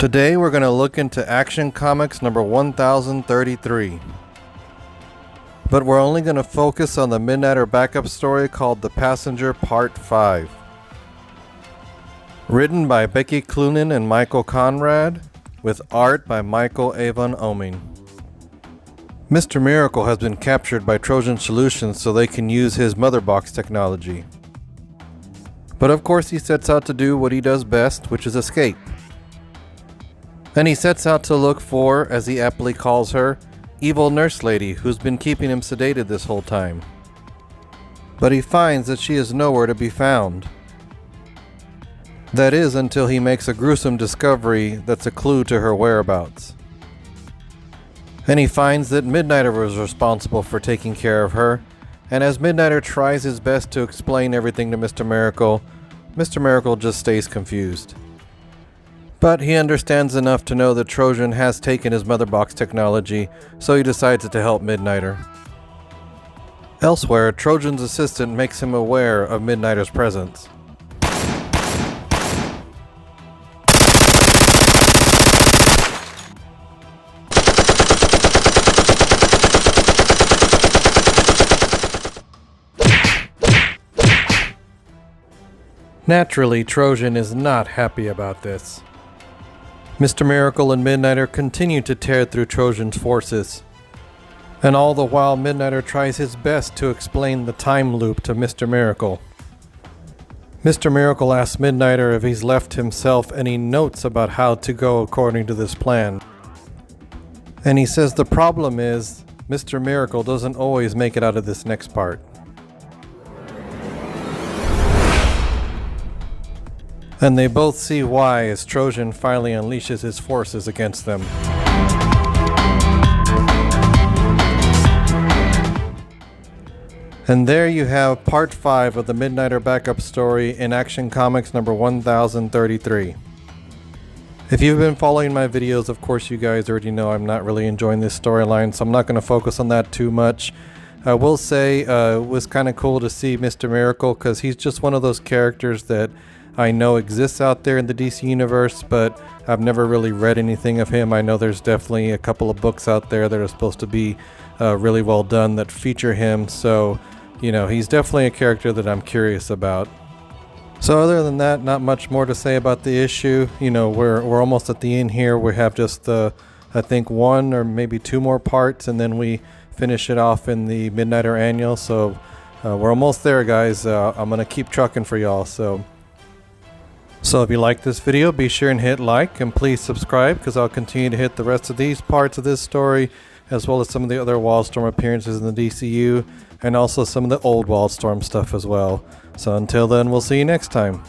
Today we're going to look into Action Comics number 1033. But we're only going to focus on the Midnighter backup story called The Passenger Part 5. Written by Becky Cloonan and Michael Conrad, with art by Michael Avon Oming. Mr. Miracle has been captured by Trojan Solutions so they can use his mother box technology. But of course he sets out to do what he does best, which is escape. And he sets out to look for, as he aptly calls her, evil nurse lady who's been keeping him sedated this whole time. But he finds that she is nowhere to be found. That is until he makes a gruesome discovery that's a clue to her whereabouts. And he finds that Midnighter was responsible for taking care of her, and as Midnighter tries his best to explain everything to Mr. Miracle just stays confused. But he understands enough to know that Trojan has taken his mother box technology, so he decides to help Midnighter. Elsewhere, Trojan's assistant makes him aware of Midnighter's presence. Naturally, Trojan is not happy about this. Mr. Miracle and Midnighter continue to tear through Trojan's forces. And all the while, Midnighter tries his best to explain the time loop to Mr. Miracle. Mr. Miracle asks Midnighter if he's left himself any notes about how to go according to this plan. And he says the problem is, Mr. Miracle doesn't always make it out of this next part. And they both see why as Trojan finally unleashes his forces against them. And there you have part 5 of the Midnighter backup story in Action Comics number 1033. If you've been following my videos, of course you guys already know I'm not really enjoying this storyline, so I'm not going to focus on that too much. I will say it was kind of cool to see Mr. Miracle because he's just one of those characters that I know exists out there in the DC universe, but I've never really read anything of him. I know there's definitely a couple of books out there that are supposed to be really well done that feature him, so you know, he's definitely a character that I'm curious about. So other than that, not much more to say about the issue. You know, we're almost at the end here. We have just I think 1 or maybe 2 more parts, and then we finish it off in the Midnighter annual, so we're almost there, guys. I'm gonna keep trucking for y'all. So if you like this video, be sure and hit like, and please subscribe because I'll continue to hit the rest of these parts of this story, as well as some of the other Wildstorm appearances in the DCU, and also some of the old Wildstorm stuff as well. So until then, we'll see you next time.